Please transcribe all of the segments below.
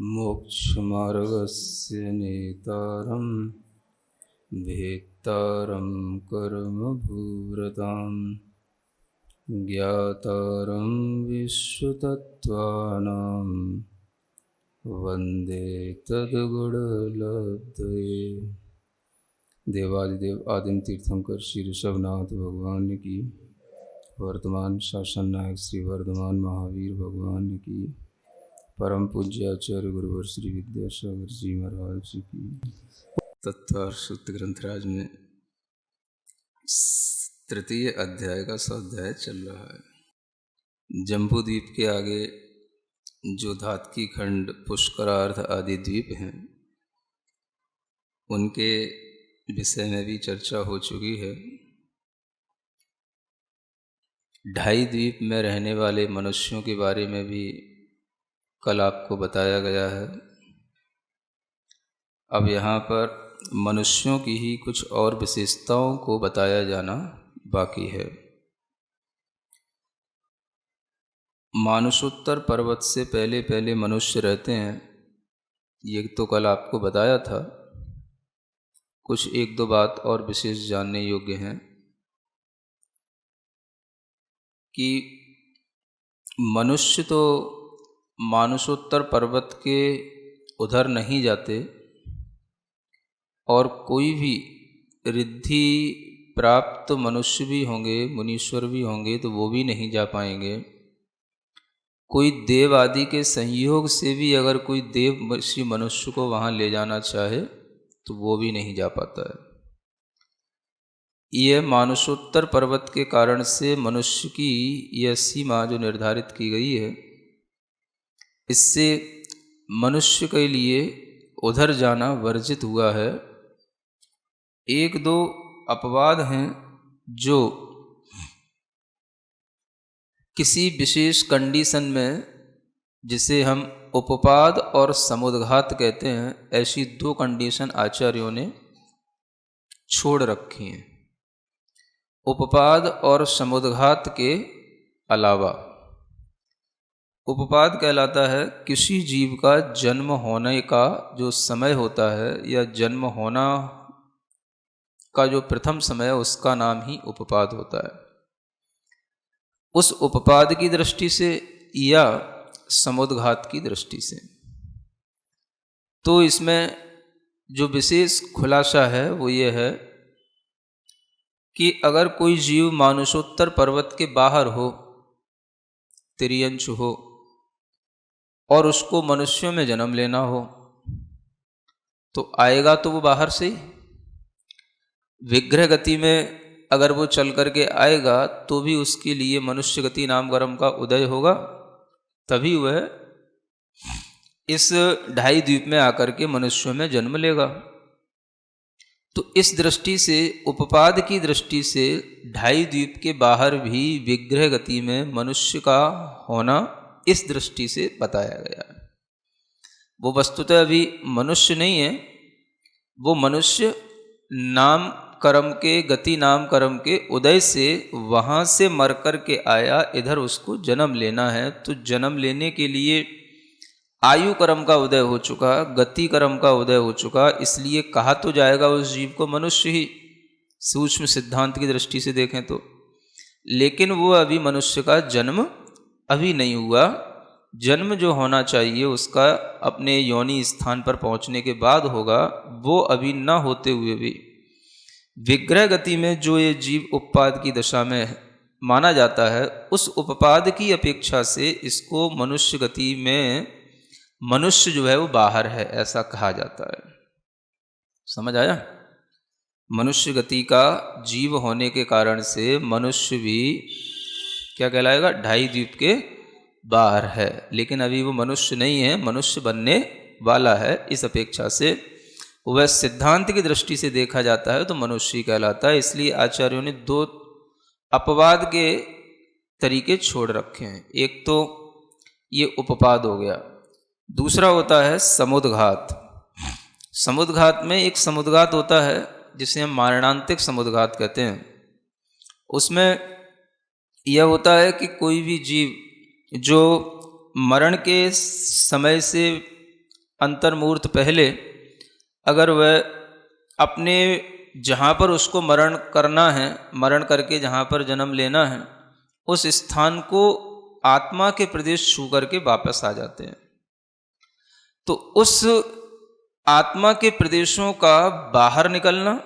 मोक्षमार्गस्य नेतारं भेत्तारं कर्मभूरतां ज्ञातारं विश्वतत्त्वानां वन्दे तद्गुणलब्धये। देवादिदेव आदिम तीर्थंकर श्री ऋषभनाथ भगवान की, वर्तमान शासन नायक श्री वर्धमान महावीर भगवान की, परम पूज्य आचार्य गुरुवर श्री विद्यासागर जी महाराज जी की। तत्वार सूत्र ग्रंथराज में तृतीय अध्याय का स्वाध्याय चल रहा है। जम्बू द्वीप के आगे जो धातकी खंड, पुष्करार्थ आदि द्वीप हैं, उनके विषय में भी चर्चा हो चुकी है। ढाई द्वीप में रहने वाले मनुष्यों के बारे में भी कल आपको बताया गया है। अब यहाँ पर मनुष्यों की ही कुछ और विशेषताओं को बताया जाना बाकी है। मानुषोत्तर पर्वत से पहले पहले मनुष्य रहते हैं, ये तो कल आपको बताया था। कुछ एक दो बात और विशेष जानने योग्य हैं कि मनुष्य तो मानुषोत्तर पर्वत के उधर नहीं जाते, और कोई भी रिद्धि प्राप्त मनुष्य भी होंगे, मुनीश्वर भी होंगे, तो वो भी नहीं जा पाएंगे। कोई देव आदि के संयोग से भी अगर कोई देव श्री मनुष्य को वहाँ ले जाना चाहे तो वो भी नहीं जा पाता है। यह मानुषोत्तर पर्वत के कारण से मनुष्य की यह सीमा जो निर्धारित की गई है, इससे मनुष्य के लिए उधर जाना वर्जित हुआ है। एक दो अपवाद हैं जो किसी विशेष कंडीशन में, जिसे हम उपपाद और समुद्घात कहते हैं, ऐसी दो कंडीशन आचार्यों ने छोड़ रखी हैं। उपपाद और समुद्घात के अलावा उपपाद कहलाता है किसी जीव का जन्म होने का जो समय होता है, या जन्म होना का जो प्रथम समय है, उसका नाम ही उपपाद होता है। उस उपपाद की दृष्टि से या समुद्घात की दृष्टि से, तो इसमें जो विशेष खुलासा है वो ये है कि अगर कोई जीव मानुषोत्तर पर्वत के बाहर हो, तिर्यंश हो, और उसको मनुष्यों में जन्म लेना हो, तो आएगा तो वो बाहर से ही। विग्रह गति में अगर वो चल करके आएगा तो भी उसके लिए मनुष्य गति नाम कर्म का उदय होगा, तभी वह इस ढाई द्वीप में आकर के मनुष्यों में जन्म लेगा। तो इस दृष्टि से, उपपाद की दृष्टि से, ढाई द्वीप के बाहर भी विग्रह गति में मनुष्य का होना इस दृष्टि से बताया गया है। वो वस्तुतः अभी मनुष्य नहीं है, वो मनुष्य नाम कर्म के, गति नाम कर्म के उदय से वहाँ से मर कर के आया, इधर उसको जन्म लेना है। तो जन्म लेने के लिए आयु कर्म का उदय हो चुका, गति कर्म का उदय हो चुका, इसलिए कहा तो जाएगा उस जीव को मनुष्य ही, सूक्ष्म सिद्धांत की दृष्टि से देखें तो। लेकिन वो अभी मनुष्य का जन्म अभी नहीं हुआ। जन्म जो होना चाहिए उसका अपने योनि स्थान पर पहुंचने के बाद होगा, वो अभी न होते हुए भी विग्रह गति में जो ये जीव उपपाद की दशा में माना जाता है, उस उपपाद की अपेक्षा से इसको मनुष्य गति में, मनुष्य जो है वो बाहर है, ऐसा कहा जाता है। समझ आया? मनुष्य गति का जीव होने के कारण से मनुष्य भी क्या कहलाएगा? ढाई द्वीप के बाहर है, लेकिन अभी वो मनुष्य नहीं है, मनुष्य बनने वाला है। इस अपेक्षा से वह सिद्धांत की दृष्टि से देखा जाता है तो मनुष्य ही कहलाता है। इसलिए आचार्यों ने दो अपवाद के तरीके छोड़ रखे हैं। एक तो ये उपपाद हो गया, दूसरा होता है समुद्घात। समुद्घात में एक समुद्घात होता है जिसे हम मारणांतिक समुद्घात कहते हैं। उसमें यह होता है कि कोई भी जीव जो मरण के समय से अंतर्मूर्त पहले अगर वह अपने जहाँ पर उसको मरण करना है, मरण करके जहाँ पर जन्म लेना है, उस स्थान को आत्मा के प्रदेश छू करके वापस आ जाते हैं, तो उस आत्मा के प्रदेशों का बाहर निकलना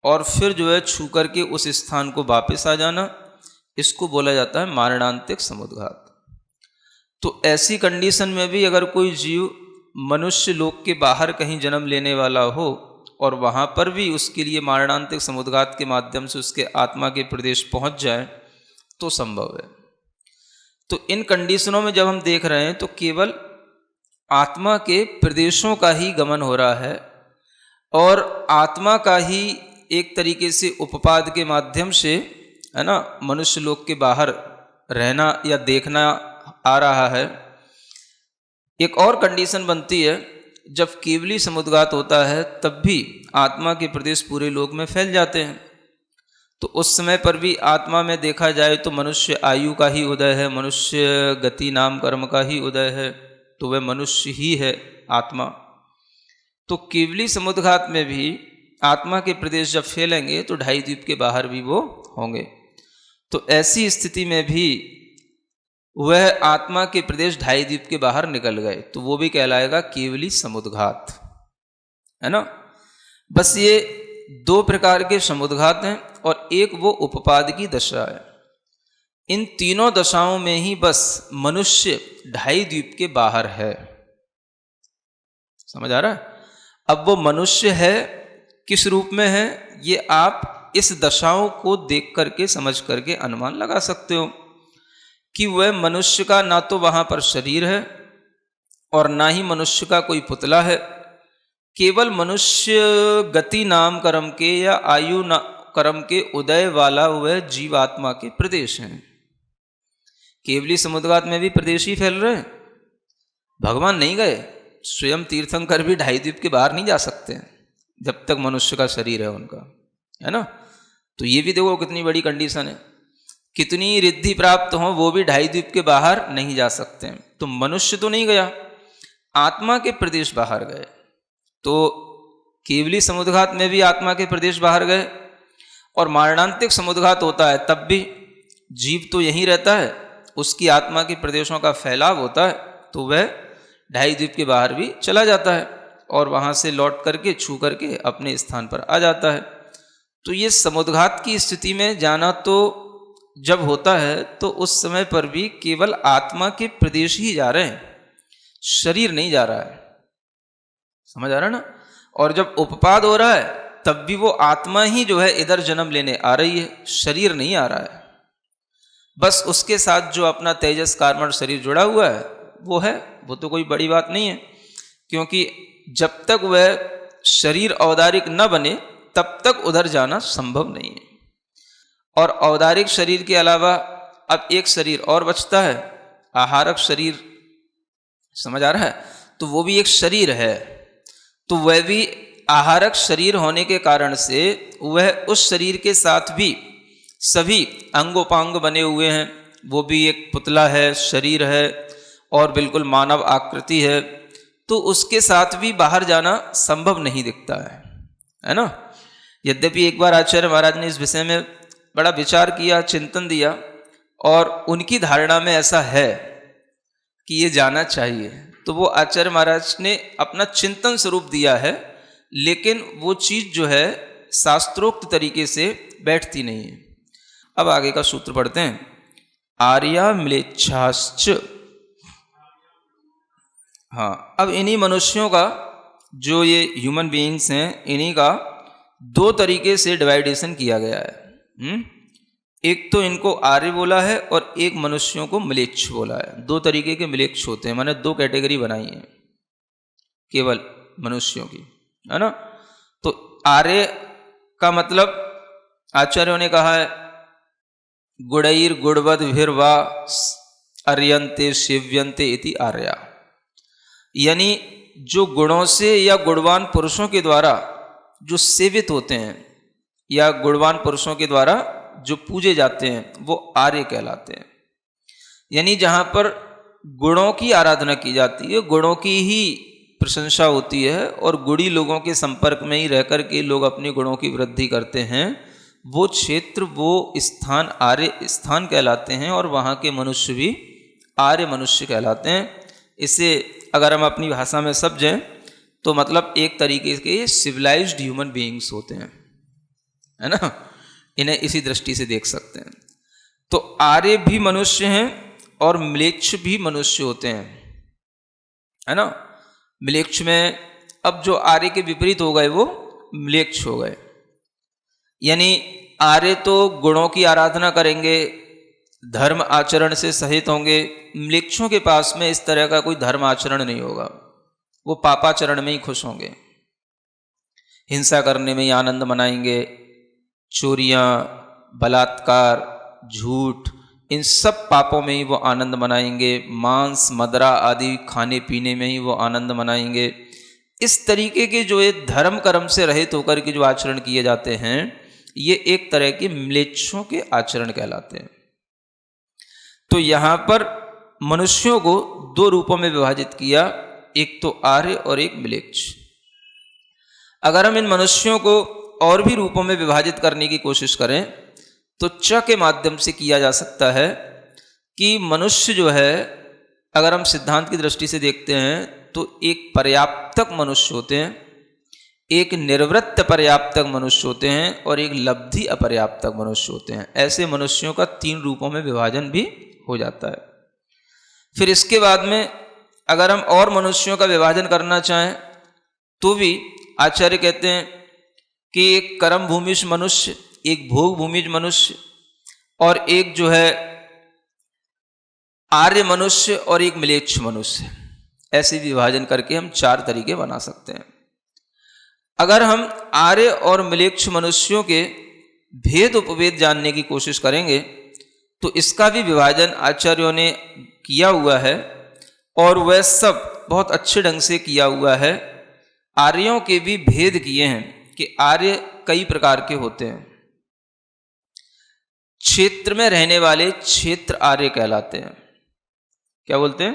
और फिर जो है छू करके उस स्थान को वापस आ जाना, इसको बोला जाता है मारणांतिक समुद्घात। तो ऐसी कंडीशन में भी अगर कोई जीव मनुष्य लोक के बाहर कहीं जन्म लेने वाला हो और वहाँ पर भी उसके लिए मारणांतिक समुद्घात के माध्यम से उसके आत्मा के प्रदेश पहुँच जाए तो संभव है। तो इन कंडीशनों में जब हम देख रहे हैं तो केवल आत्मा के प्रदेशों का ही गमन हो रहा है और आत्मा का ही एक तरीके से उपपाद के माध्यम से, है ना, मनुष्य लोक के बाहर रहना या देखना आ रहा है। एक और कंडीशन बनती है, जब केवली समुद्घात होता है तब भी आत्मा के प्रदेश पूरे लोक में फैल जाते हैं, तो उस समय पर भी आत्मा में देखा जाए तो मनुष्य आयु का ही उदय है, मनुष्य गति नाम कर्म का ही उदय है, तो वह मनुष्य ही है आत्मा। तो केवली समुद्घात में भी आत्मा के प्रदेश जब फैलेंगे तो ढाई द्वीप के बाहर भी वो होंगे। तो ऐसी स्थिति में भी वह आत्मा के प्रदेश ढाई द्वीप के बाहर निकल गए, तो वो भी कहलाएगा केवली समुद्घात, है ना। बस ये दो प्रकार के समुद्घात हैं और एक वो उपपाद की दशा है। इन तीनों दशाओं में ही बस मनुष्य ढाई द्वीप के बाहर है। समझ आ रहा है? अब वो मनुष्य है किस रूप में है, ये आप इस दशाओं को देख करके समझ करके अनुमान लगा सकते हो कि वह मनुष्य का ना तो वहां पर शरीर है और ना ही मनुष्य का कोई पुतला है, केवल मनुष्य गति नाम कर्म के या आयु कर्म के उदय वाला वह जीवात्मा के प्रदेश हैं। केवली समुद्घात में भी प्रदेश ही फैल रहे हैं, भगवान नहीं गए, स्वयं तीर्थंकर भी ढाई द्वीप के बाहर नहीं जा सकते जब तक मनुष्य का शरीर है उनका, है ना। तो ये भी देखो कितनी बड़ी कंडीशन है, कितनी रिद्धि प्राप्त हो वो भी ढाई द्वीप के बाहर नहीं जा सकते हैं। तो मनुष्य तो नहीं गया, आत्मा के प्रदेश बाहर गए। तो केवली समुद्घात में भी आत्मा के प्रदेश बाहर गए और मारणांतिक समुद्घात होता है तब भी जीव तो यहीं रहता है, उसकी आत्मा के प्रदेशों का फैलाव होता है, तो वह ढाई द्वीप के बाहर भी चला जाता है और वहाँ से लौट करके छू करके अपने स्थान पर आ जाता है। तो ये समुद्घात की स्थिति में जाना तो जब होता है तो उस समय पर भी केवल आत्मा के प्रदेश ही जा रहे हैं, शरीर नहीं जा रहा है। समझ आ रहा है ना। और जब उपपाद हो रहा है तब भी वो आत्मा ही जो है इधर जन्म लेने आ रही है, शरीर नहीं आ रहा है। बस उसके साथ जो अपना तेजस कार्मण शरीर जुड़ा हुआ है वो है, वो तो कोई बड़ी बात नहीं है, क्योंकि जब तक वह शरीर औदारिक न बने तब तक उधर जाना संभव नहीं है। और औदारिक शरीर के अलावा अब एक शरीर और बचता है, आहारक शरीर। समझ आ रहा है? तो वो भी एक शरीर है, तो वह भी आहारक शरीर होने के कारण से वह उस शरीर के साथ भी सभी अंगोपांग बने हुए हैं, वो भी एक पुतला है, शरीर है और बिल्कुल मानव आकृति है, तो उसके साथ भी बाहर जाना संभव नहीं दिखता है ना। यद्यपि एक बार आचार्य महाराज ने इस विषय में बड़ा विचार किया, चिंतन दिया और उनकी धारणा में ऐसा है कि ये जाना चाहिए, तो वो आचार्य महाराज ने अपना चिंतन स्वरूप दिया है, लेकिन वो चीज़ जो है शास्त्रोक्त तरीके से बैठती नहीं है। अब आगे का सूत्र पढ़ते हैं। आर्या म्लेच्छाश्च। हाँ, अब इन्हीं मनुष्यों का, जो ये ह्यूमन बीइंग्स हैं, इन्हीं का दो तरीके से डिवाइडेशन किया गया है। एक तो इनको आर्य बोला है और एक मनुष्यों को म्लेच्छ बोला है। दो तरीके के म्लेच्छ होते हैं, मैंने दो कैटेगरी बनाई है केवल मनुष्यों की, है ना। तो आर्य का मतलब आचार्यों ने कहा है गुणैर गुणवद भिर्वा अर्यन्ते सेव्यन्ते इति आर्या, यानी जो गुणों से या गुणवान पुरुषों के द्वारा जो सेवित होते हैं या गुणवान पुरुषों के द्वारा जो पूजे जाते हैं वो आर्य कहलाते हैं। यानी जहाँ पर गुणों की आराधना की जाती है, गुणों की ही प्रशंसा होती है और गुणी लोगों के संपर्क में ही रह कर के लोग अपने गुणों की वृद्धि करते हैं, वो क्षेत्र, वो स्थान आर्य स्थान कहलाते हैं और वहाँ के मनुष्य भी आर्य मनुष्य कहलाते हैं। इसे अगर हम अपनी भाषा में समझें तो मतलब एक तरीके के सिविलाइज्ड ह्यूमन बीइंग्स होते हैं, है ना, इन्हें इसी दृष्टि से देख सकते हैं। तो आर्य भी मनुष्य हैं और म्लेच्छ भी मनुष्य होते हैं, है ना। म्लेच्छ में अब जो आर्य के विपरीत हो गए वो म्लेच्छ हो गए, यानी आर्य तो गुणों की आराधना करेंगे, धर्म आचरण से सहित होंगे। म्लेच्छों के पास में इस तरह का कोई धर्म आचरण नहीं होगा, वो पापाचरण में ही खुश होंगे, हिंसा करने में ही आनंद मनाएंगे, चोरियां, बलात्कार, झूठ, इन सब पापों में ही वो आनंद मनाएंगे, मांस मदिरा आदि खाने पीने में ही वो आनंद मनाएंगे। इस तरीके के जो ये धर्म कर्म से रहित होकर के जो आचरण किए जाते हैं, ये एक तरह के म्लेच्छों के आचरण कहलाते हैं। तो यहाँ पर मनुष्यों को दो रूपों में विभाजित किया, एक तो आर्य और एक म्लेच्छ। अगर हम इन मनुष्यों को और भी रूपों में विभाजित करने की कोशिश करें तो च के माध्यम से किया जा सकता है कि मनुष्य जो है, अगर हम सिद्धांत की दृष्टि से देखते हैं तो एक पर्याप्तक मनुष्य होते हैं, एक निर्वृत्त पर्याप्तक मनुष्य होते हैं और एक लब्धि अपर्याप्तक मनुष्य होते हैं। ऐसे मनुष्यों का 3 रूपों में विभाजन भी हो जाता है। फिर इसके बाद में अगर हम और मनुष्यों का विभाजन करना चाहें तो भी आचार्य कहते हैं कि एक कर्म भूमिश मनुष्य, एक भोग भूमिज मनुष्य और एक जो है आर्य मनुष्य और एक म्लेच्छ मनुष्य, ऐसे विभाजन करके हम 4 तरीके बना सकते हैं। अगर हम आर्य और म्लेच्छ मनुष्यों के भेद उपभेद जानने की कोशिश करेंगे तो इसका भी विभाजन आचार्यों ने किया हुआ है और वह सब बहुत अच्छे ढंग से किया हुआ है। आर्यों के भी भेद किए हैं कि आर्य कई प्रकार के होते हैं। क्षेत्र में रहने वाले क्षेत्र आर्य कहलाते हैं। क्या बोलते हैं?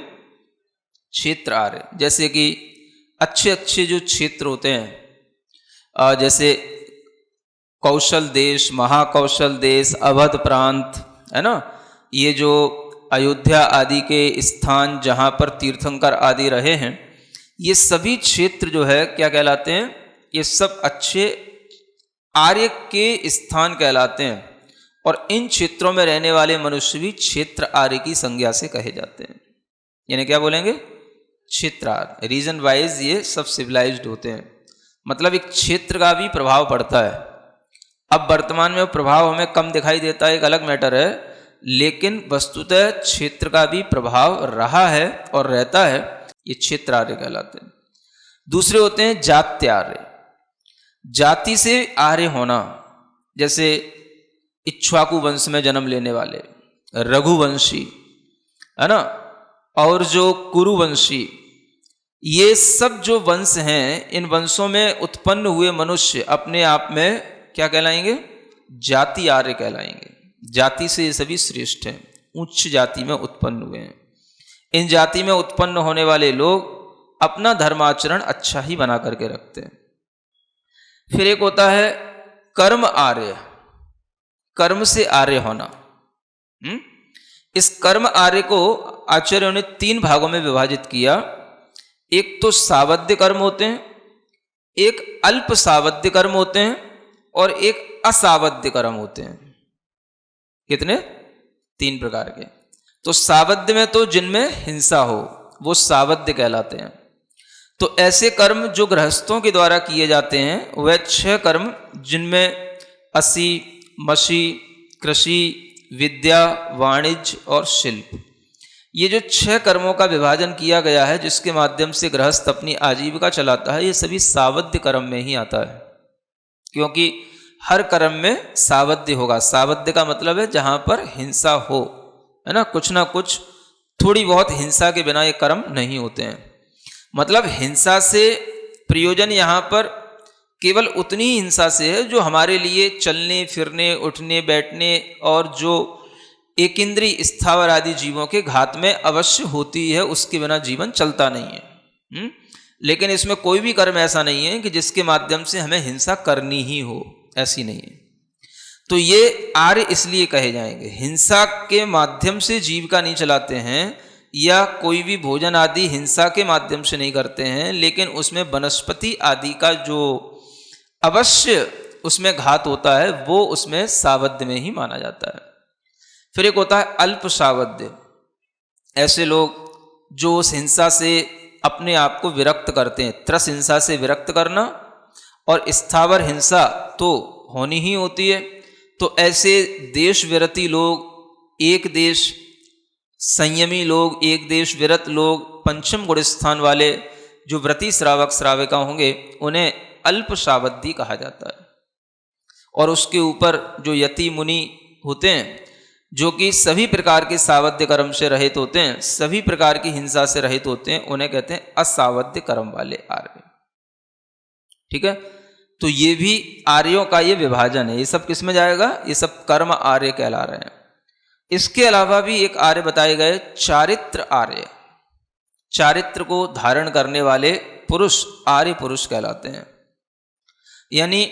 क्षेत्र आर्य। जैसे कि अच्छे अच्छे जो क्षेत्र होते हैं, जैसे कौशल देश, महाकौशल देश, अवध प्रांत, है ना, ये जो अयोध्या आदि के स्थान जहाँ पर तीर्थंकर आदि रहे हैं, ये सभी क्षेत्र जो है क्या कहलाते हैं? ये सब अच्छे आर्य के स्थान कहलाते हैं और इन क्षेत्रों में रहने वाले मनुष्य भी क्षेत्र आर्य की संज्ञा से कहे जाते हैं। यानी क्या बोलेंगे? क्षेत्र आर्य। रीजन वाइज ये सब सिविलाइज्ड होते हैं, मतलब एक क्षेत्र का भी प्रभाव पड़ता है। अब वर्तमान में वो प्रभाव हमें कम दिखाई देता है, एक अलग मैटर है, लेकिन वस्तुतः क्षेत्र का भी प्रभाव रहा है और रहता है। ये क्षेत्र आर्य कहलाते हैं। दूसरे होते हैं जात्य आर्य। जाति से आर्य होना, जैसे इक्ष्वाकु वंश में जन्म लेने वाले, रघुवंशी, है ना, और जो कुरुवंशी, ये सब जो वंश हैं, इन वंशों में उत्पन्न हुए मनुष्य अपने आप में क्या कहलाएंगे? जाति आर्य कहलाएंगे। जाति से ये सभी श्रेष्ठ हैं, उच्च जाति में उत्पन्न हुए हैं। इन जाति में उत्पन्न होने वाले लोग अपना धर्माचरण अच्छा ही बना करके रखते हैं। फिर एक होता है कर्म आर्य, कर्म से आर्य होना। इस कर्म आर्य को आचार्यों ने 3 भागों में विभाजित किया। एक तो सावध्य कर्म होते हैं, एक अल्प सावध्य कर्म होते हैं और एक असावध्य कर्म होते हैं। कितने? 3 प्रकार के। तो सावध्य में तो जिनमें हिंसा हो वो सावध्य कहलाते हैं। तो ऐसे कर्म जो गृहस्थों के द्वारा किए जाते हैं वह 6 कर्म, जिनमें असी, मशी, कृषि, विद्या, वाणिज्य और शिल्प, ये जो 6 कर्मों का विभाजन किया गया है जिसके माध्यम से गृहस्थ अपनी आजीविका चलाता है, ये सभी सावध्य कर्म में ही आता है। क्योंकि हर कर्म में सावध्य होगा। सावध्य का मतलब है जहाँ पर हिंसा हो, है ना, कुछ ना कुछ थोड़ी बहुत हिंसा के बिना ये कर्म नहीं होते हैं। मतलब हिंसा से प्रयोजन यहाँ पर केवल उतनी ही हिंसा से है जो हमारे लिए चलने फिरने, उठने बैठने और जो एक इंद्रिय स्थावर आदि जीवों के घात में अवश्य होती है, उसके बिना जीवन चलता नहीं है। लेकिन इसमें कोई भी कर्म ऐसा नहीं है कि जिसके माध्यम से हमें हिंसा करनी ही हो, ऐसी नहीं है। तो ये आर्य इसलिए कहे जाएंगे, हिंसा के माध्यम से जीविका नहीं चलाते हैं या कोई भी भोजन आदि हिंसा के माध्यम से नहीं करते हैं, लेकिन उसमें वनस्पति आदि का जो अवश्य उसमें घात होता है वो उसमें सावध्य में ही माना जाता है। फिर एक होता है अल्प सावध्य, ऐसे लोग जो उस हिंसा से अपने आप को विरक्त करते हैं। त्रस हिंसा से विरक्त करना और स्थावर हिंसा तो होनी ही होती है। तो ऐसे देश विरती लोग, एक देश संयमी लोग, एक देश विरत लोग, पंचम गुण स्थान वाले जो व्रती श्रावक श्राविका होंगे उन्हें अल्प सावधि कहा जाता है। और उसके ऊपर जो यति मुनि होते हैं जो कि सभी प्रकार के सावध्य कर्म से रहित होते हैं, सभी प्रकार की हिंसा से रहित होते हैं, उन्हें कहते हैं असावध्य कर्म वाले आर्य। ठीक है, तो ये भी आर्यों का ये विभाजन है। ये सब किस में जाएगा? ये सब कर्म आर्य कहला रहे हैं। इसके अलावा भी एक आर्य बताए गए, चारित्र आर्य। चारित्र को धारण करने वाले पुरुष आर्य पुरुष कहलाते हैं। यानी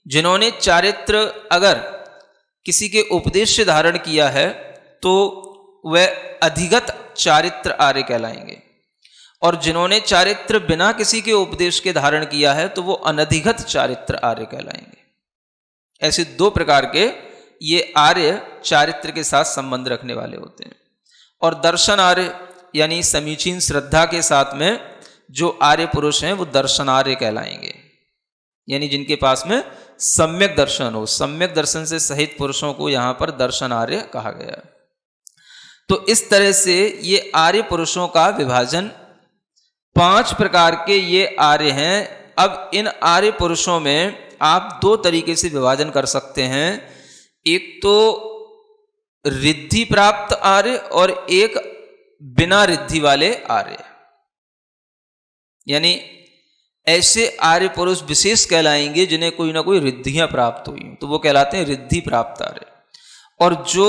जिन्होंने चारित्र अगर किसी के उपदेश से धारण किया है तो वह अधिगत चारित्र आर्य कहलाएंगे, और जिन्होंने चारित्र बिना किसी के उपदेश के धारण किया है तो वो अनधिगत चारित्र आर्य कहलाएंगे। ऐसे दो प्रकार के ये आर्य चारित्र के साथ संबंध रखने वाले होते हैं। और दर्शन आर्य यानी समीचीन श्रद्धा के साथ में जो आर्य पुरुष हैं वो दर्शन आर्य कहलाएंगे, यानी जिनके पास में सम्यक दर्शन हो। सम्यक दर्शन से सहित पुरुषों को यहाँ पर दर्शन आर्य कहा गया। तो इस तरह से ये आर्य पुरुषों का विभाजन 5 प्रकार के ये आर्य हैं। अब इन आर्य पुरुषों में आप 2 तरीके से विभाजन कर सकते हैं, एक तो रिद्धि प्राप्त आर्य और एक बिना रिद्धि वाले आर्य। यानी ऐसे आर्य पुरुष विशेष कहलाएंगे जिन्हें कोई ना कोई रिद्धियां प्राप्त हुई, तो वो कहलाते हैं रिद्धि प्राप्त आर्य। और जो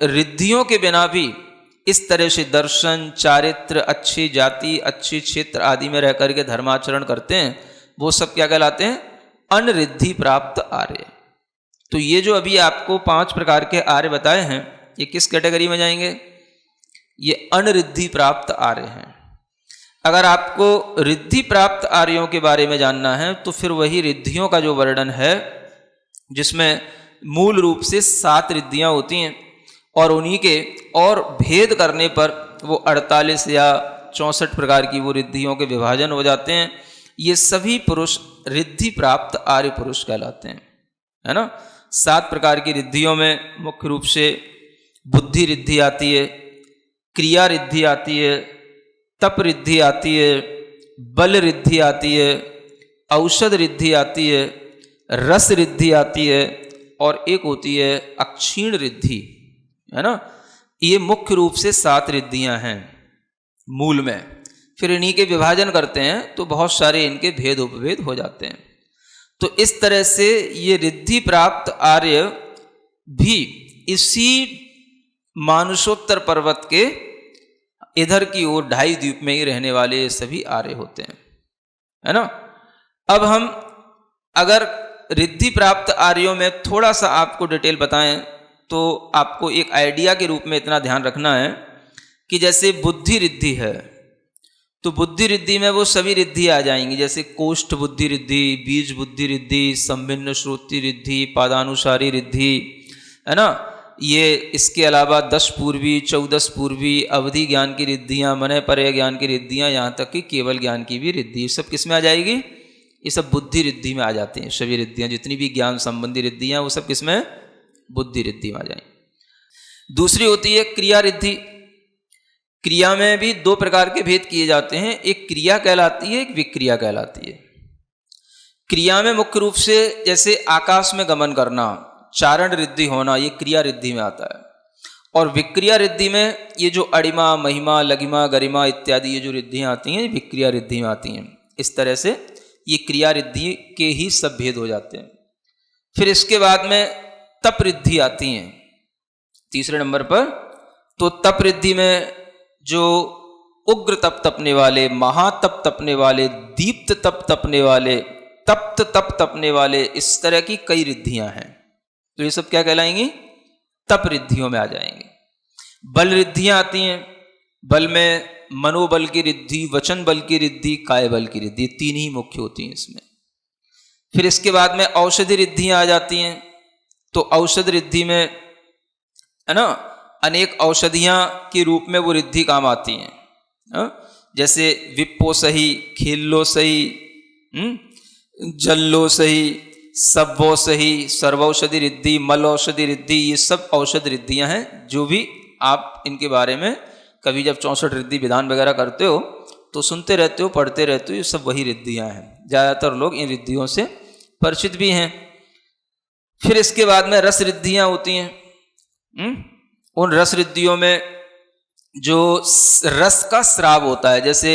रिद्धियों के बिना भी इस तरह से दर्शन, चारित्र, अच्छी जाति, अच्छी क्षेत्र आदि में रह करके धर्माचरण करते हैं, वो सब क्या कहलाते हैं? अनरिद्धि प्राप्त आर्य। तो ये जो अभी आपको 5 प्रकार के आर्य बताए हैं, ये किस कैटेगरी में जाएंगे? ये अनरिद्धि प्राप्त आर्य हैं। अगर आपको रिद्धि प्राप्त आर्यों के बारे में जानना है तो फिर वही रिद्धियों का जो वर्णन है, जिसमें मूल रूप से 7 रिद्धियां होती हैं और उन्हीं के और भेद करने पर वो 48 या 64 प्रकार की वो रिद्धियों के विभाजन हो जाते हैं। ये सभी पुरुष रिद्धि प्राप्त आर्य पुरुष कहलाते हैं, है ना। 7 प्रकार की रिद्धियों में मुख्य रूप से बुद्धि रिद्धि आती है, क्रिया रिद्धि आती है, तप रिद्धि आती है, बल रिद्धि आती है, औषध रिद्धि आती है, रस रिद्धि आती है, और एक होती है अक्षीण रिद्धि, है ना। ये मुख्य रूप से 7 रिद्धियां हैं मूल में। फिर इन्हीं के विभाजन करते हैं तो बहुत सारे इनके भेद उपभेद हो जाते हैं। तो इस तरह से ये रिद्धि प्राप्त आर्य भी इसी मानुषोत्तर पर्वत के इधर की ओर 2.5 द्वीप में ही रहने वाले सभी आर्य होते हैं, है ना। अब हम अगर रिद्धि प्राप्त आर्यों में थोड़ा सा आपको डिटेल बताएं तो आपको एक आइडिया के रूप में इतना ध्यान रखना है कि जैसे बुद्धि रिद्धि है तो बुद्धि रिद्धि में वो सभी रिद्धि आ जाएंगी, जैसे कोष्ठ बुद्धि रिद्धि, बीज बुद्धि रिद्धि, संभिन्न श्रुति रिद्धि, पादानुसारी रिद्धि, है ना। ये इसके अलावा 10 पूर्वी, 14 पूर्वी, अवधि ज्ञान की रिद्धियाँ, मन परय ज्ञान की रिद्धियाँ, यहाँ तक कि केवल ज्ञान की भी रिद्धि, सब किस में आ जाएगी? ये सब बुद्धि रिद्धि में आ जाती हैं। सभी रिद्धियाँ जितनी भी ज्ञान संबंधी रिद्धियाँ वो सब किस में? बुद्धि रिद्धि में आ जाएंगी। दूसरी होती है क्रिया रिद्धि। क्रिया में भी 2 प्रकार के भेद किए जाते हैं, एक क्रिया कहलाती है, एक विक्रिया कहलाती है। क्रिया में मुख्य रूप से जैसे आकाश में गमन करना, चारण रिद्धि होना, ये क्रिया रिद्धि में आता है। और विक्रिया रिद्धि में ये जो अणिमा, महिमा, लघिमा, गरिमा इत्यादि ये जो रिद्धियाँ आती हैं विक्रिया रिद्धि में आती हैं। इस तरह से ये क्रिया रिद्धि के ही सब भेद हो जाते हैं। फिर इसके बाद में तप रिद्धि आती हैं 3रे नंबर पर। तो तप रिद्धि में जो उग्र तप तपने वाले, महातप तपने वाले, दीप्त तप तपने वाले, तप्त तप तपने वाले, इस तरह की कई रिद्धियां हैं। तो ये सब क्या कहलाएंगी? तप रिद्धियों में आ जाएंगे। बल रिद्धियां आती हैं। बल में मनोबल की रिद्धि, वचन बल की रिद्धि, काय बल की रिद्धि, तीन ही मुख्य होती हैं इसमें। फिर इसके बाद में औषधि रिद्धियां आ जाती हैं। तो औषध रिद्धि में, है ना, अनेक औषधियां के रूप में वो रिद्धि काम आती हैं। जैसे विप्पो सही, खेलो सही, जल्लो सही, सब्वो सही, सर्वौषधि रिद्धि, मल औषधि रिद्धि, ये सब औषध रिद्धियां हैं। जो भी आप इनके बारे में कभी जब 64 रिद्धि विधान वगैरह करते हो तो सुनते रहते हो, पढ़ते रहते हो, ये सब वही रिद्धियां हैं। ज़्यादातर लोग इन रिद्धियों से परिचित भी हैं। फिर इसके बाद में रस रिद्धियां होती हैं। उन रस रिद्धियों में जो रस का स्राव होता है, जैसे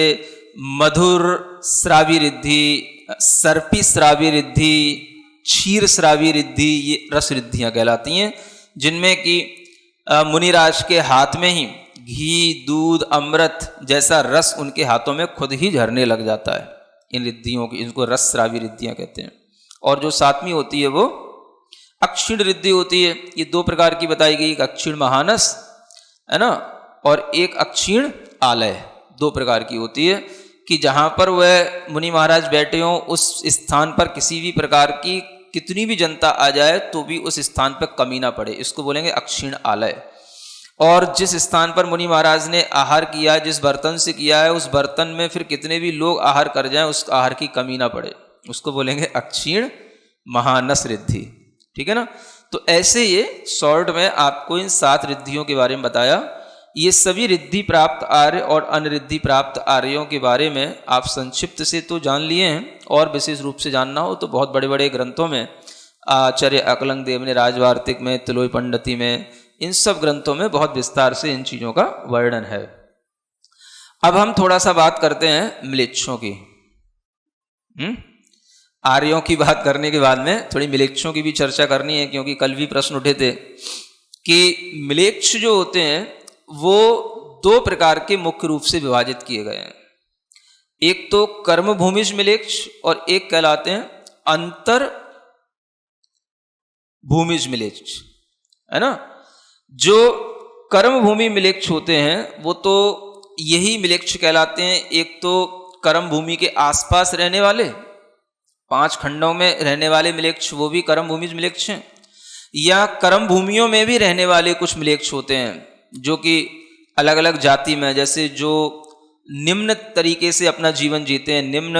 मधुर श्रावी रिद्धि, सर्पी श्रावी रिद्धि, क्षीर श्रावी रिद्धि, ये रस रिद्धियां कहलाती हैं, जिनमें कि मुनिराज के हाथ में ही घी, दूध, अमृत जैसा रस उनके हाथों में खुद ही झरने लग जाता है। इन रिद्धियों की, इनको रस श्रावी रिद्धियां कहते हैं। और जो सातवीं होती है वो अक्षीण रिद्धि होती है। ये दो प्रकार की बताई गई, एक अक्षीण महानस, है ना, और एक अक्षीण आलय। दो प्रकार की होती है कि जहाँ पर वह मुनि महाराज बैठे हों, उस स्थान पर किसी भी प्रकार की कितनी भी जनता आ जाए तो भी उस स्थान पर कमी ना पड़े, इसको बोलेंगे अक्षीण आलय। और जिस स्थान पर मुनि महाराज ने आहार किया है, जिस बर्तन से किया है, उस बर्तन में फिर कितने भी लोग आहार कर जाएं, उस आहार की कमी ना पड़े, उसको बोलेंगे अक्षीण महानस रिद्धि। ठीक है ना। तो ऐसे ये शॉर्ट में आपको इन 7 रिद्धियों के बारे में बताया। ये सभी रिद्धि प्राप्त आर्य और अनरिद्धि प्राप्त आर्यों के बारे में आप संक्षिप्त से तो जान लिए हैं, और विशेष रूप से जानना हो तो बहुत बड़े बड़े ग्रंथों में, आचार्य अकलंग देव ने राजवार्तिक में, तिलोई पंडिती में, इन सब ग्रंथों में बहुत विस्तार से इन चीज़ों का वर्णन है। अब हम थोड़ा सा बात करते हैं म्लेच्छों की। आर्यों की बात करने के बाद में थोड़ी म्लेच्छों की भी चर्चा करनी है, क्योंकि कल भी प्रश्न उठे थे कि म्लेच्छ जो होते हैं वो 2 प्रकार के मुख्य रूप से विभाजित किए गए हैं। एक तो कर्म भूमिज म्लेच्छ और एक कहलाते हैं अंतर भूमिज म्लेच्छ, है ना। जो कर्म भूमि म्लेच्छ होते हैं वो तो यही म्लेच्छ कहलाते हैं। एक तो कर्म भूमि के आसपास रहने वाले, 5 खंडों में रहने वाले म्लेच्छ, वो भी कर्म भूमिज म्लेच्छ हैं। या कर्म भूमियों में भी रहने वाले कुछ म्लेच्छ होते हैं जो कि अलग अलग जाति में, जैसे जो निम्न तरीके से अपना जीवन जीते हैं, निम्न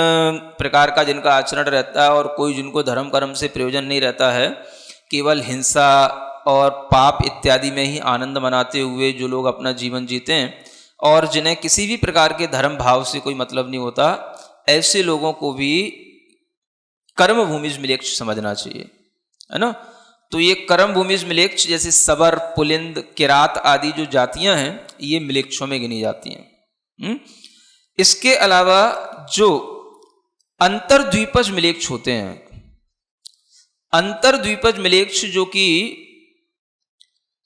प्रकार का जिनका आचरण रहता है, और कोई जिनको धर्म कर्म से प्रयोजन नहीं रहता है, केवल हिंसा और पाप इत्यादि में ही आनंद मनाते हुए जो लोग अपना जीवन जीते हैं, और जिन्हें किसी भी प्रकार के धर्म भाव से कोई मतलब नहीं होता, ऐसे लोगों को भी कर्म भूमिज म्लेच्छ समझना चाहिए, है ना। तो ये कर्म भूमिज म्लेच्छ जैसे सबर, पुलिंद, किरात आदि जो जातियां हैं, ये म्लेच्छों में गिनी जाती हैं। इसके अलावा जो अंतर्द्वीपज म्लेच्छ होते हैं, अंतर्द्वीपज म्लेच्छ जो कि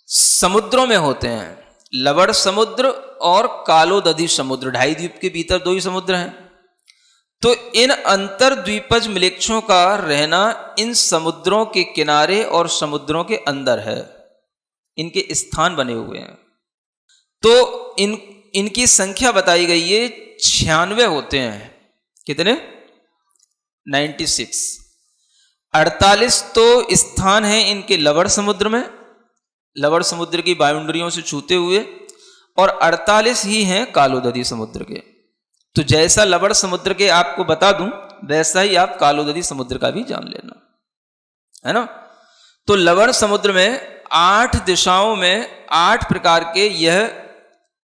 समुद्रों में होते हैं, लवण समुद्र और कालोदधि समुद्र, 2.5 द्वीप के भीतर 2 ही समुद्र हैं। तो इन अंतर्द्वीपज म्लेच्छों का रहना इन समुद्रों के किनारे और समुद्रों के अंदर है, इनके स्थान बने हुए हैं। तो इनकी संख्या बताई गई है 96 होते हैं। कितने? 96। 48 तो स्थान हैं इनके लवण समुद्र में, लवण समुद्र की बाउंड्रियों से छूते हुए, और 48 ही हैं कालोदधि समुद्र के। तो जैसा लवण समुद्र के आपको बता दूं, वैसा ही आप कालोदधि समुद्र का भी जान लेना, है ना। तो लवण समुद्र में 8 दिशाओं में 8 प्रकार के यह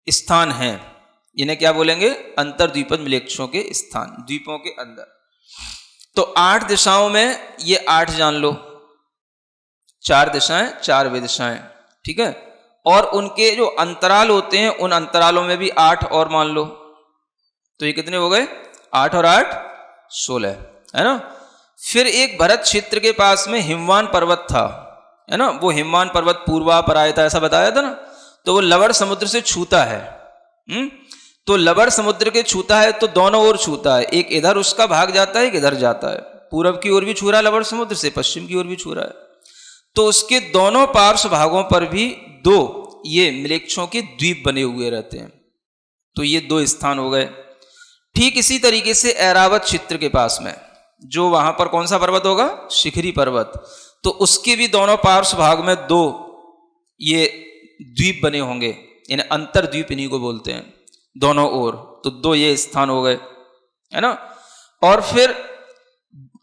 स्थान हैं। इन्हें क्या बोलेंगे? अंतर्द्वीपज म्लेच्छों के स्थान, द्वीपों के अंदर। तो 8 दिशाओं में ये 8 जान लो, 4 दिशाएं, 4 वेदिशाएं, ठीक है। और उनके जो अंतराल होते हैं, उन अंतरालों में भी 8 और मान लो। तो ये कितने हो गए? 8 और 8 16, है ना। फिर एक भरत क्षेत्र के पास में हिमवान पर्वत था, है ना। वो हिमवान पर्वत पूर्वा पर आया था, ऐसा बताया था ना। तो वो लवण समुद्र से छूता है। तो लवण समुद्र के छूता है तो दोनों ओर छूता है, एक इधर उसका भाग जाता है, एक इधर जाता है, पूरब की ओर भी छू रहा है लवण समुद्र से, पश्चिम की ओर भी छू रहा है। तो उसके दोनों पार्श्व भागों पर भी दो ये मिलेच्छों के द्वीप बने हुए रहते हैं। तो ये दो स्थान हो गए। ठीक इसी तरीके से ऐरावत क्षेत्र के पास में जो वहां पर कौन सा पर्वत होगा, शिखरी पर्वत, तो उसके भी दोनों पार्श्व भाग में दो ये द्वीप बने होंगे, यानी अंतर द्वीप इन्हीं को बोलते हैं, दोनों ओर। तो दो ये स्थान हो गए, है ना। और फिर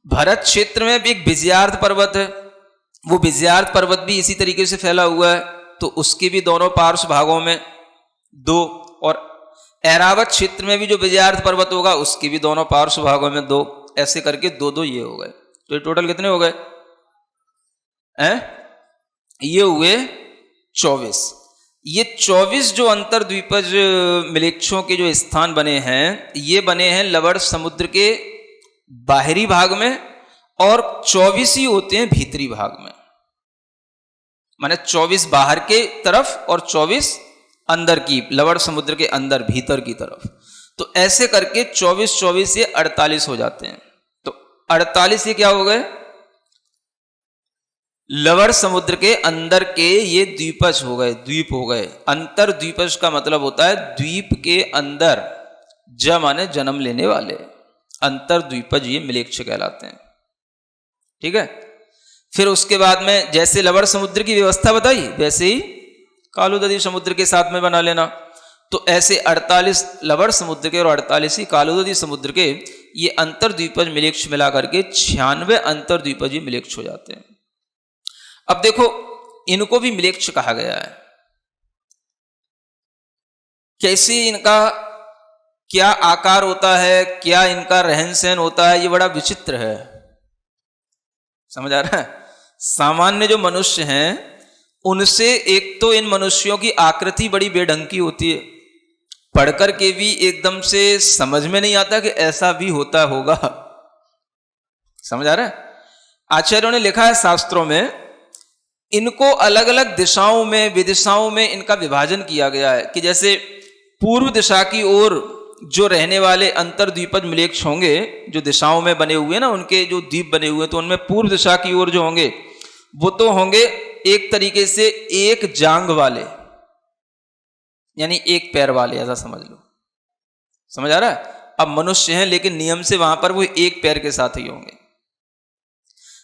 भरत क्षेत्र में भी एक विजयार्थ पर्वत है, वो विजयार्थ पर्वत भी इसी तरीके से फैला हुआ है, तो उसके भी दोनों पार्श्व भागों में दो। और ऐरावत क्षेत्र में भी जो विजयार्थ पर्वत होगा उसके भी दोनों पार्श्व भागों में दो। ऐसे करके दो दो ये हो गए। तो ये टोटल कितने हो गए हैं? ये हुए 24। ये 24 जो अंतर्द्वीपज मिलेच्छों के जो स्थान बने हैं, ये बने हैं लवण समुद्र के बाहरी भाग में, और 24 ही होते हैं भीतरी भाग में। माने 24 बाहर के तरफ और 24 अंदर की, लवण समुद्र के अंदर भीतर की तरफ। तो ऐसे करके 24 ये 48 हो जाते हैं। तो 48 ये क्या हो गए, लवण समुद्र के अंदर के ये द्वीपज हो गए, द्वीप हो गए। अंतर द्वीपज का मतलब होता है द्वीप के अंदर, ज माने जन्म लेने वाले, अंतर द्वीपज ये मिलेच्छ कहलाते हैं। ठीक है। फिर उसके बाद में जैसे लवण समुद्र की व्यवस्था बताई वैसे ही कालुदधी समुद्र के साथ में बना लेना। तो ऐसे 48 लवण समुद्र के और 48 ही कालुदधी समुद्र के ये अंतर्द्वीपज मिलेच्छ मिला करके 96 अंतर्द्वीपज ये मिलेच्छ हो जाते हैं। अब देखो इनको भी मिलेच्छ कहा गया है। कैसे इनका क्या आकार होता है, क्या इनका रहन सहन होता है, ये बड़ा विचित्र है। समझ आ रहा है? सामान्य जो मनुष्य हैं उनसे एक तो इन मनुष्यों की आकृति बड़ी बेढंग की होती है, पढ़कर के भी एकदम से समझ में नहीं आता कि ऐसा भी होता होगा। समझ आ रहा है? आचार्यों ने लिखा है शास्त्रों में, इनको अलग अलग दिशाओं में, विदिशाओं में इनका विभाजन किया गया है कि जैसे पूर्व दिशा की ओर जो रहने वाले अंतर्द्वीपज मिलेच्छ होंगे, जो दिशाओं में बने हुए ना, उनके जो द्वीप बने हुए, तो उनमें पूर्व दिशा की ओर जो होंगे वो तो होंगे एक तरीके से एक जांग वाले, यानी एक पैर वाले, ऐसा समझ लो। समझ आ रहा है? अब मनुष्य हैं लेकिन नियम से वहां पर वो एक पैर के साथ ही होंगे।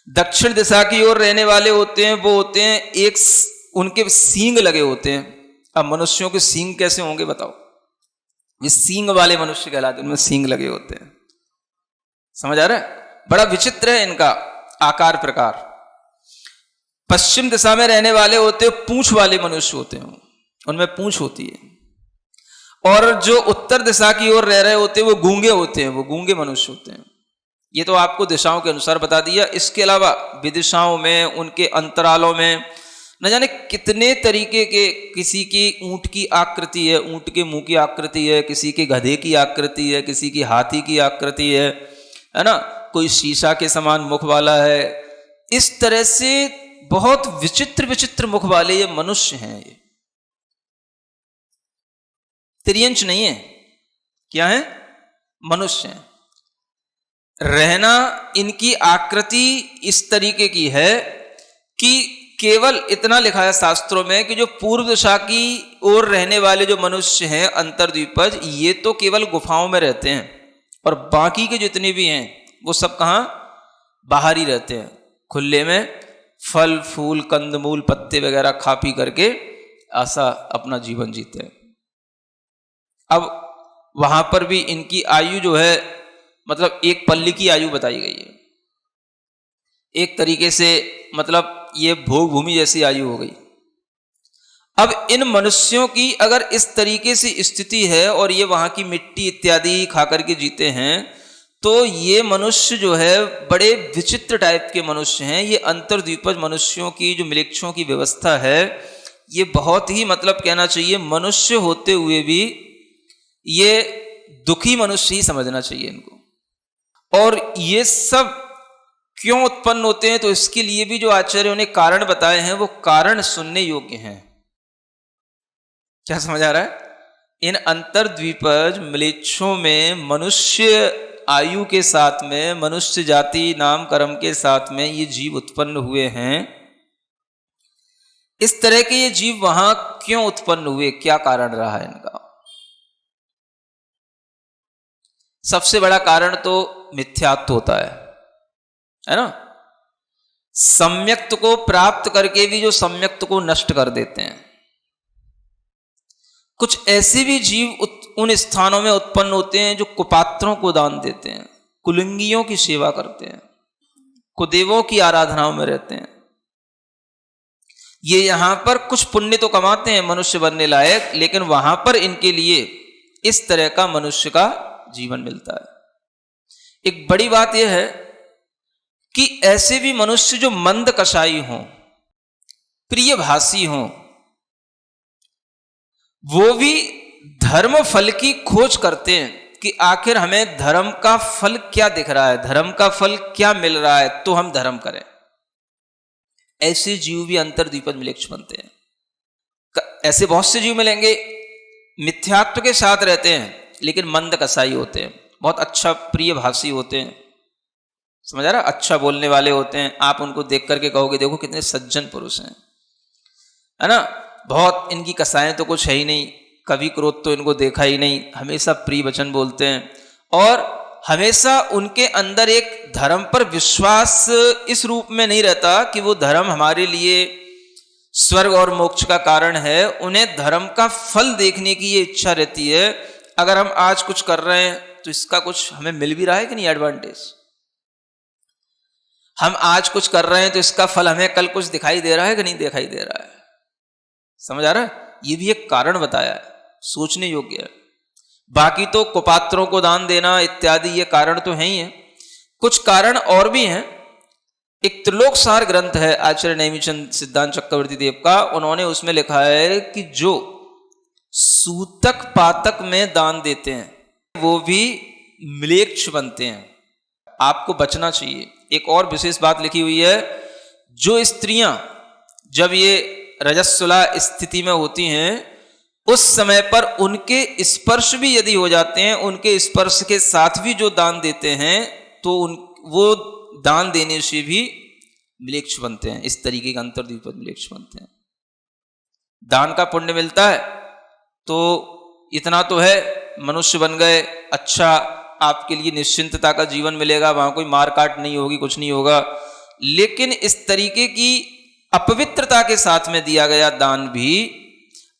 दक्षिण दिशा की ओर रहने वाले होते हैं, वो होते हैं एक, उनके सींग लगे होते हैं। अब मनुष्यों के सींग कैसे होंगे बताओ? ये सींग वाले मनुष्य कहलाते हैं, उनमें सींग लगे होते हैं। समझ आ रहा है? बड़ा विचित्र है इनका आकार प्रकार। पश्चिम दिशा में रहने वाले होते हैं पूंछ वाले मनुष्य होते हैं, उनमें पूंछ होती है। और जो उत्तर दिशा की ओर रह रहे होते हैं वो गूंगे होते हैं, वो गूंगे मनुष्य होते हैं। ये तो आपको दिशाओं के अनुसार बता दिया। इसके अलावा विदिशाओं में, उनके अंतरालों में न जाने कितने तरीके के, किसी की ऊंट की आकृति है, ऊंट के मुंह की आकृति है, किसी के गधे की आकृति है, किसी की हाथी की आकृति है ना, कोई शीशा के समान मुख वाला है। इस तरह से बहुत विचित्र विचित्र मुख वाले ये मनुष्य हैं। ये त्रियंच नहीं है, क्या है? मनुष्य हैं। रहना इनकी आकृति इस तरीके की है कि केवल इतना लिखा है शास्त्रों में कि जो पूर्व दिशा की ओर रहने वाले जो मनुष्य हैं अंतर्द्वीपज, ये तो केवल गुफाओं में रहते हैं, और बाकी के जितने भी हैं वो सब कहाँ? बाहर ही रहते हैं, खुले में फल फूल कंदमूल पत्ते वगैरह खा पी करके ऐसा अपना जीवन जीते हैं। अब वहां पर भी इनकी आयु जो है, मतलब एक पल्ली की आयु बताई गई है। एक तरीके से मतलब ये भोग भूमि जैसी आयु हो गई। अब इन मनुष्यों की अगर इस तरीके से स्थिति है और ये वहां की मिट्टी इत्यादि खा करके जीते हैं, तो ये मनुष्य जो है बड़े विचित्र टाइप के मनुष्य हैं। ये अंतर्द्वीपज मनुष्यों की जो मिलेच्छों की व्यवस्था है, ये बहुत ही मतलब कहना चाहिए मनुष्य होते हुए भी ये दुखी मनुष्य ही समझना चाहिए इनको। और ये सब क्यों उत्पन्न होते हैं, तो इसके लिए भी जो आचार्यों ने कारण बताए हैं वो कारण सुनने योग्य हैं। क्या समझ आ रहा है? इन अंतर्द्वीपज म्लेच्छों में मनुष्य आयु के साथ में, मनुष्य जाति नाम कर्म के साथ में ये जीव उत्पन्न हुए हैं। इस तरह के ये जीव वहां क्यों उत्पन्न हुए, क्या कारण रहा है इनका? सबसे बड़ा कारण तो मिथ्यात्व होता है ना। सम्यक्त को प्राप्त करके भी जो सम्यक्त को नष्ट कर देते हैं। कुछ ऐसे भी जीव उन स्थानों में उत्पन्न होते हैं जो कुपात्रों को दान देते हैं, कुलिंगियों की सेवा करते हैं, कुदेवों की आराधनाओं में रहते हैं। ये यहां पर कुछ पुण्य तो कमाते हैं मनुष्य बनने लायक, लेकिन वहां पर इनके लिए इस तरह का मनुष्य का जीवन मिलता है। एक बड़ी बात यह है कि ऐसे भी मनुष्य जो मंद कषाई हों, प्रियभाषी हों, वो भी धर्म फल की खोज करते हैं कि आखिर हमें धर्म का फल क्या दिख रहा है, धर्म का फल क्या मिल रहा है, तो हम धर्म करें। ऐसे जीव भी अंतर्द्वीपज म्लेच्छ बनते हैं। ऐसे बहुत से जीव मिलेंगे मिथ्यात्व के साथ रहते हैं लेकिन मंद कसाई होते हैं, बहुत अच्छा प्रिय भाषी होते हैं, समझ आ रहा, अच्छा बोलने वाले होते हैं। आप उनको देख करके कहोगे देखो कितने सज्जन पुरुष हैं, है ना। बहुत इनकी कसाएं तो कुछ है ही नहीं, कभी क्रोध तो इनको देखा ही नहीं, हमेशा प्रिय वचन बोलते हैं और हमेशा उनके अंदर एक धर्म पर विश्वास इस रूप में नहीं रहता कि वो धर्म हमारे लिए स्वर्ग और मोक्ष का कारण है। उन्हें धर्म का फल देखने की ये इच्छा रहती है, अगर हम आज कुछ कर रहे हैं तो इसका कुछ हमें मिल भी रहा है कि नहीं एडवांटेज। हम आज कुछ कर रहे हैं तो इसका फल हमें कल कुछ दिखाई दे रहा है कि नहीं दिखाई दे रहा है, समझ आ रहा है। ये भी एक कारण बताया है, सोचने योग्य है। बाकी तो कुपात्रों को दान देना इत्यादि ये कारण तो है ही है, कुछ कारण और भी हैं। एक त्रिलोकसार ग्रंथ है आचार्य नेमिचंद सिद्धांत चक्रवर्ती देव का, उन्होंने उसमें लिखा है कि जो सूतक पातक में दान देते हैं वो भी म्लेच्छ बनते हैं, आपको बचना चाहिए। एक और विशेष बात लिखी हुई है, जो स्त्रियां जब ये रजस्वला स्थिति में होती हैं उस समय पर उनके स्पर्श भी यदि हो जाते हैं, उनके स्पर्श के साथ भी जो दान देते हैं तो वो दान देने से भी म्लेच्छ बनते हैं। इस तरीके का अंतर्द्वीपज म्लेच्छ बनते हैं। दान का पुण्य मिलता है तो इतना तो है, मनुष्य बन गए, अच्छा आपके लिए निश्चिंतता का जीवन मिलेगा, वहां कोई मार काट नहीं होगी, कुछ नहीं होगा। लेकिन इस तरीके की अपवित्रता के साथ में दिया गया दान भी,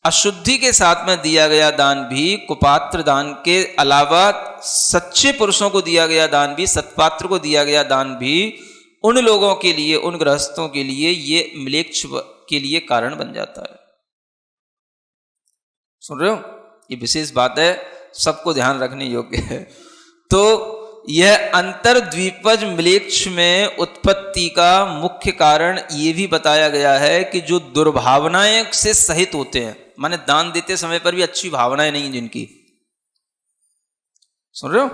अशुद्धि के साथ में दिया गया दान भी, कुपात्र दान के अलावा सच्चे पुरुषों को दिया गया दान भी, सत्पात्र को दिया गया दान भी, उन लोगों के लिए, उन गृहस्थों के लिए ये म्लेच्छ के लिए कारण बन जाता है। सुन रहे हो, ये विशेष बात है, सबको ध्यान रखने योग्य है। तो यह अंतर्द्वीपज म्लेच्छ में उत्पत्ति का मुख्य कारण ये भी बताया गया है कि जो दुर्भावनाएं से सहित होते हैं, माने दान देते समय पर भी अच्छी भावनाएं नहीं जिनकी, सुन रहे हो,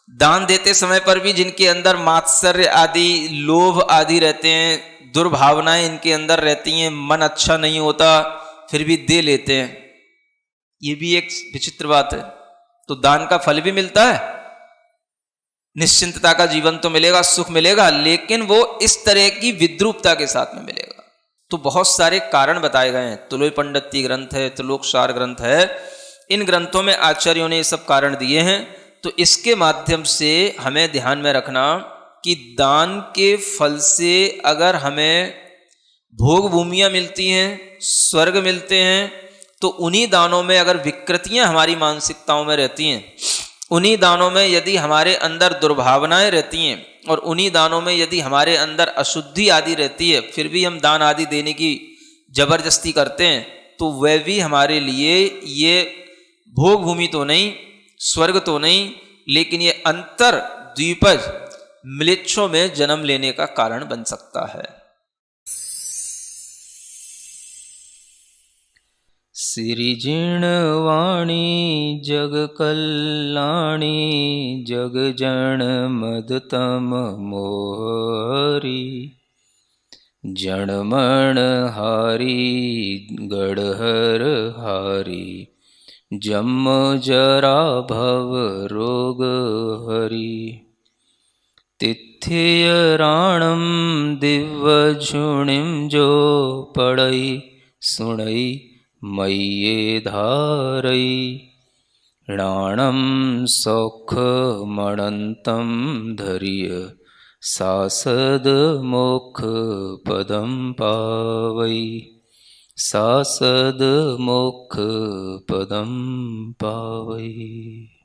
दान देते समय पर भी जिनके अंदर मात्सर्य आदि, लोभ आदि रहते हैं, दुर्भावनाएं इनके अंदर रहती हैं, मन अच्छा नहीं होता फिर भी दे लेते हैं, ये भी एक विचित्र बात है। तो दान का फल भी मिलता है, निश्चिंतता का जीवन तो मिलेगा, सुख मिलेगा, लेकिन वो इस तरह की विद्रूपता के साथ में मिलेगा। तो बहुत सारे कारण बताए गए हैं, तुलोय पंडिती ग्रंथ है, त्रिलोकसार ग्रंथ है, इन ग्रंथों में आचार्यों ने ये सब कारण दिए हैं। तो इसके माध्यम से हमें ध्यान में रखना कि दान के फल से अगर हमें भोग भूमियां मिलती हैं, स्वर्ग मिलते हैं, तो उन्हीं दानों में अगर विकृतियां हमारी मानसिकताओं में रहती हैं, उन्हीं दानों में यदि हमारे अंदर दुर्भावनाएं रहती हैं और उन्हीं दानों में यदि हमारे अंदर अशुद्धि आदि रहती है, फिर भी हम दान आदि देने की जबरदस्ती करते हैं, तो वह भी हमारे लिए ये भोग भूमि तो नहीं, स्वर्ग तो नहीं, लेकिन ये अंतर्द्वीपज म्लेच्छों में जन्म लेने का कारण बन सकता है। सिरिजिणवाणी जग कल्याणी जग जन मदतम मोहरी जनमण हारी गढ़हर हारी जन्म जरा भव रोग हरि। तिथियराणम दिव्यझुणिम जो पढ़ई सुनई मय्ये धारई। णाणम सौखमणन्तं धरिय सासद मोक्ष पदम पावई। सासद मोक्ष पदम पावई।